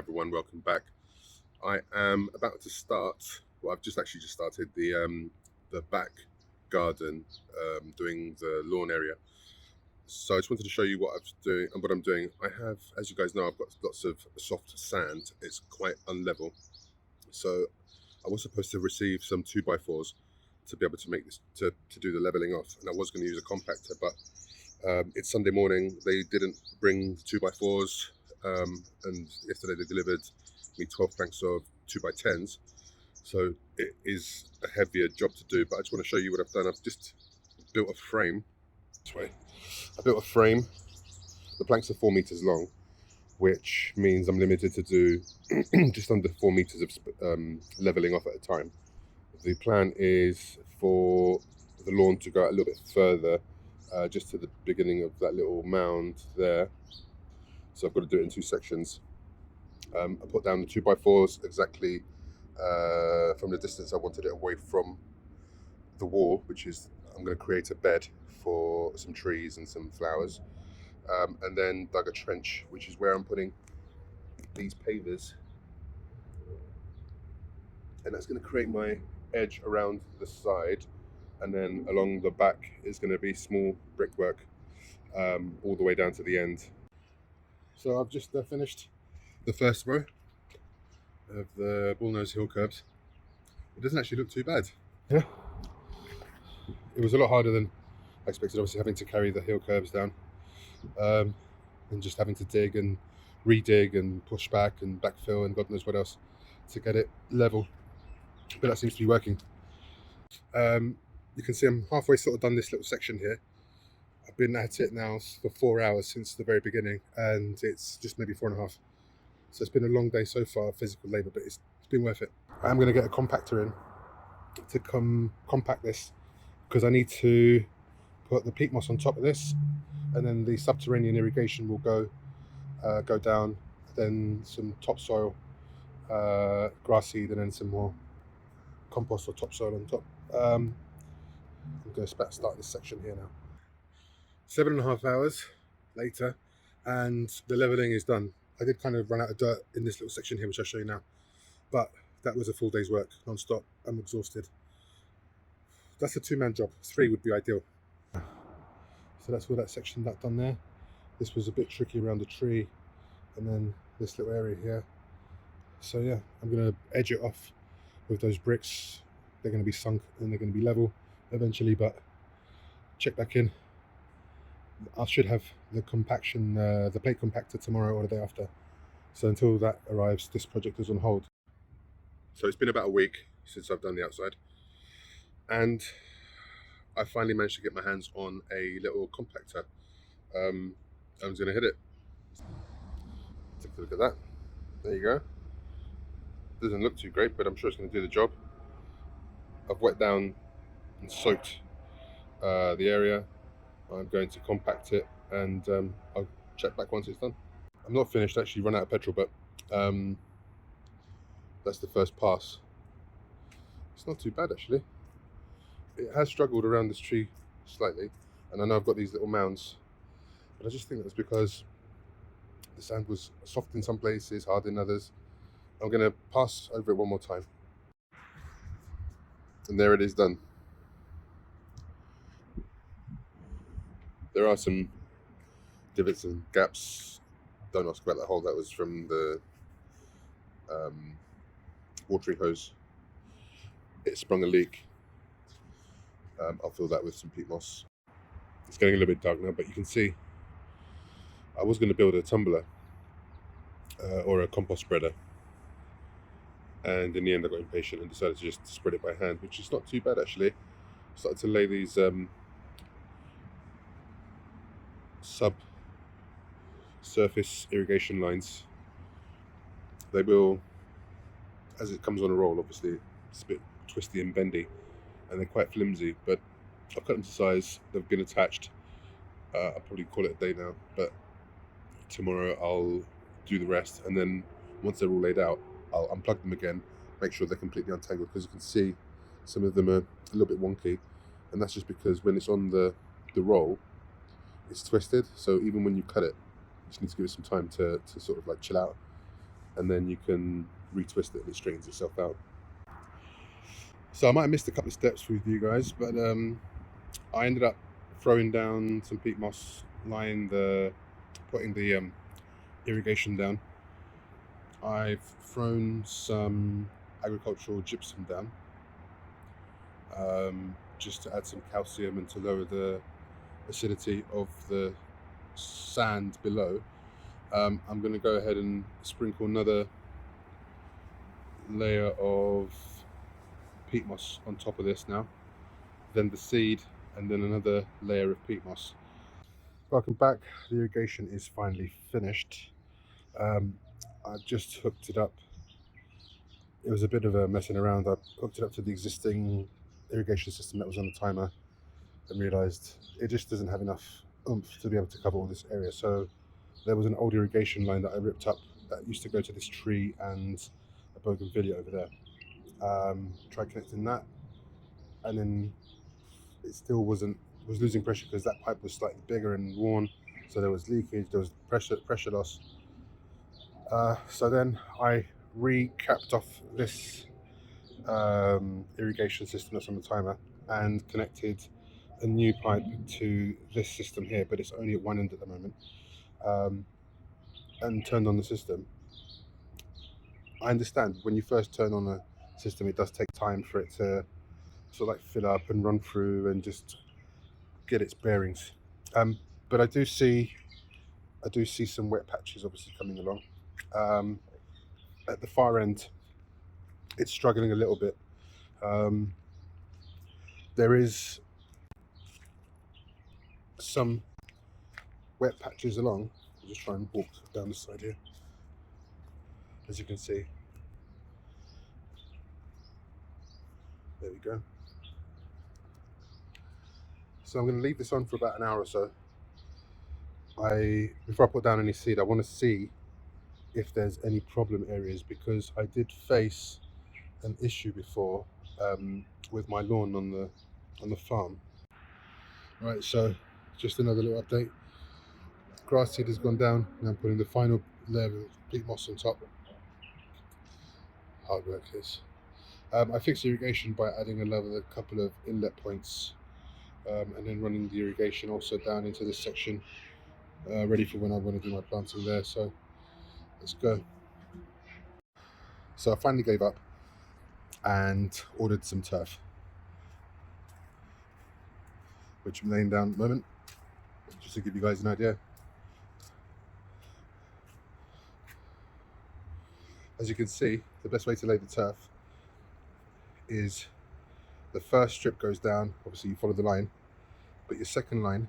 everyone, welcome back. I am about to start, well, I've just started the back garden, doing the lawn area. So I just wanted to show you what I'm doing. I have, as you guys know, I've got lots of soft sand. It's quite unlevel. So I was supposed to receive some 2x4s to be able to make this, to do the leveling off. And I was going to use a compactor, but it's Sunday morning. They didn't bring 2x4s. And yesterday they delivered me 12 planks of 2x10s, so it is a heavier job to do, but I just want to show you what I've done. I've just built a frame this way. I built a frame. The planks are 4 meters long, which means I'm limited to do just under 4 meters of leveling off at a time. The plan is for the lawn to go out a little bit further, just to the beginning of that little mound there. So I've got to do it in 2 sections. I put down the 2x4s exactly from the distance I wanted it away from the wall, which is, I'm going to create a bed for some trees and some flowers, and then dug a trench, which is where I'm putting these pavers, and that's going to create my edge around the side, and then along the back is going to be small brickwork all the way down to the end. So I've just finished the first row of the bullnose hill kerbs. It doesn't actually look too bad. Yeah, it was a lot harder than I expected, obviously having to carry the hill kerbs down, and just having to dig and re-dig and push back and backfill and God knows what else to get it level, but that seems to be working. You can see I'm halfway sort of done this little section here. I've been at it now for 4 hours since the very beginning, and it's just maybe 4.5. So it's been a long day so far, physical labour, but it's been worth it. I'm going to get a compactor in to come compact this, because I need to put the peat moss on top of this, and then the subterranean irrigation will go down, then some topsoil, grass seed, and then some more compost or topsoil on top. I'm going to start this section here now. 7.5 hours later, and the levelling is done. I did kind of run out of dirt in this little section here, which I'll show you now, but that was a full day's work, non-stop. I'm exhausted. That's a 2-man job. 3 would be ideal. So that's all that section that done there. This was a bit tricky around the tree, and then this little area here. So yeah, I'm going to edge it off with those bricks. They're going to be sunk and they're going to be level eventually, but check back in. I should have the compaction, the plate compactor tomorrow or the day after. So until that arrives, this project is on hold. So it's been about a week since I've done the outside, and I finally managed to get my hands on a little compactor. I'm just going to hit it. Take a look at that. There you go. Doesn't look too great, but I'm sure it's going to do the job. I've wet down and soaked the area. I'm going to compact it, and I'll check back once it's done. I'm not finished, actually run out of petrol, but that's the first pass. It's not too bad actually. It has struggled around this tree slightly, and I know I've got these little mounds, but I just think that's because the sand was soft in some places, hard in others. I'm going to pass over it one more time, and there it is done. There are some divots and gaps. Don't ask about that hole. That was from the watering hose. It sprung a leak. I'll fill that with some peat moss. It's getting a little bit dark now, but you can see I was going to build a tumbler or a compost spreader, and in the end I got impatient and decided to just spread it by hand, which is not too bad actually. Started to lay these subsurface irrigation lines. They will, as it comes on a roll, obviously it's a bit twisty and bendy, and they're quite flimsy, but I've cut them to size. They've been attached. I'll probably call it a day now, but tomorrow I'll do the rest, and then once they're all laid out, I'll unplug them again, make sure they're completely untangled, because you can see some of them are a little bit wonky, and that's just because when it's on the roll, it's twisted. So even when you cut it, you just need to give it some time to sort of like chill out. and then you can retwist it and it straightens itself out. So I might have missed a couple of steps with you guys, but I ended up throwing down some peat moss, putting the irrigation down. I've thrown some agricultural gypsum down, just to add some calcium and to lower the acidity of the sand below. I'm going to go ahead and sprinkle another layer of peat moss on top of this now, then the seed, and then another layer of peat moss. Welcome back. The irrigation is finally finished. I've just hooked it up. It was a bit of a messing around. I hooked it up to the existing irrigation system that was on the timer and realized it just doesn't have enough oomph to be able to cover all this area. So there was an old irrigation line that I ripped up that used to go to this tree and a bougainvillea over there. Tried connecting that, and then it still was losing pressure because that pipe was slightly bigger and worn, so there was leakage, there was pressure loss. So then I recapped off this irrigation system that's on the timer and connected a new pipe to this system here, but it's only at one end at the moment, and turned on the system. I understand when you first turn on a system, it does take time for it to sort of like fill up and run through and just get its bearings. But I do see some wet patches obviously coming along. At the far end, it's struggling a little bit. There is some wet patches along. I'll just try and walk down the side here. As you can see, there we go. So I'm going to leave this on for about an hour or so. Before I put down any seed, I want to see if there's any problem areas, because I did face an issue before with my lawn on the farm. Right, so just another little update. Grass seed has gone down, and I'm putting the final layer of peat moss on top. Hard work this. I fixed irrigation by adding a couple of inlet points, and then running the irrigation also down into this section, ready for when I want to do my planting there. So let's go. So I finally gave up and ordered some turf, which I'm laying down at the moment, just to give you guys an idea. As you can see, the best way to lay the turf is the first strip goes down, obviously you follow the line, but your second line,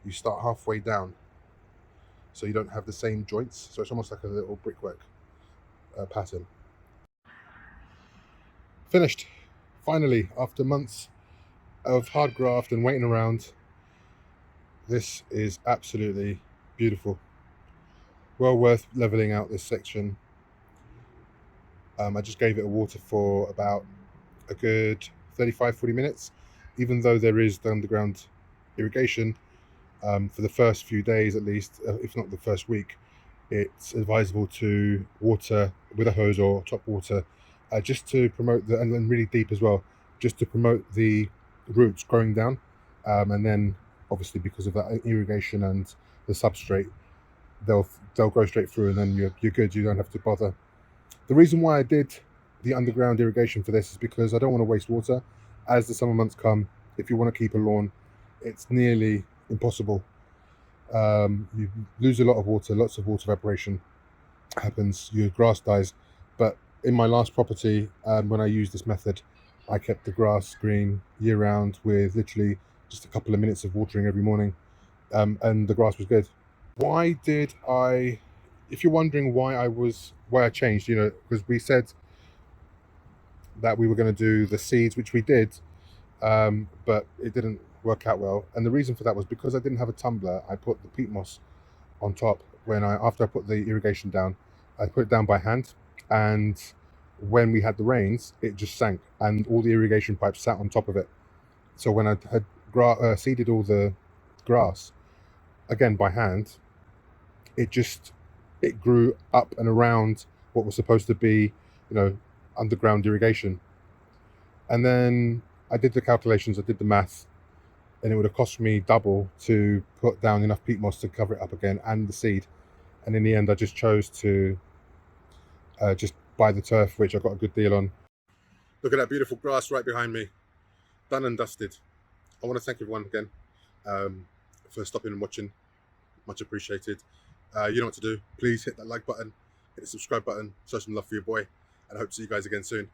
you start halfway down, so you don't have the same joints, so it's almost like a little brickwork pattern. Finished, finally, after months of hard graft and waiting around. This is absolutely beautiful. Well worth leveling out this section. I just gave it a water for about a good 35-40 minutes. Even though there is the underground irrigation, for the first few days at least, if not the first week, it's advisable to water with a hose or top water, just to promote and really deep as well, just to promote the roots growing down, and then obviously because of that irrigation and the substrate, they'll go straight through, and then you're good. You don't have to bother. The reason why I did the underground irrigation for this is because I don't want to waste water. As the summer months come, if you want to keep a lawn, it's nearly impossible. You lose a lot of water, lots of water evaporation happens, your grass dies. But in my last property, when I used this method, I kept the grass green year round with literally just a couple of minutes of watering every morning, and the grass was good. Why did I, if you're wondering why I changed, because we said that we were going to do the seeds, which we did, but it didn't work out well. And the reason for that was because I didn't have a tumbler. I put the peat moss on top after I put the irrigation down. I put it down by hand, and when we had the rains, it just sank, and all the irrigation pipes sat on top of it. So when I had seeded all the grass again by hand, it just it grew up and around what was supposed to be, underground irrigation. And then I did the calculations, I did the math, and it would have cost me double to put down enough peat moss to cover it up again and the seed. And in the end, I just chose to just buy the turf, which I got a good deal on. Look at that beautiful grass right behind me, done and dusted. I want to thank everyone again for stopping and watching. Much appreciated. You know what to do. Please hit that like button, hit the subscribe button, show some love for your boy, and I hope to see you guys again soon.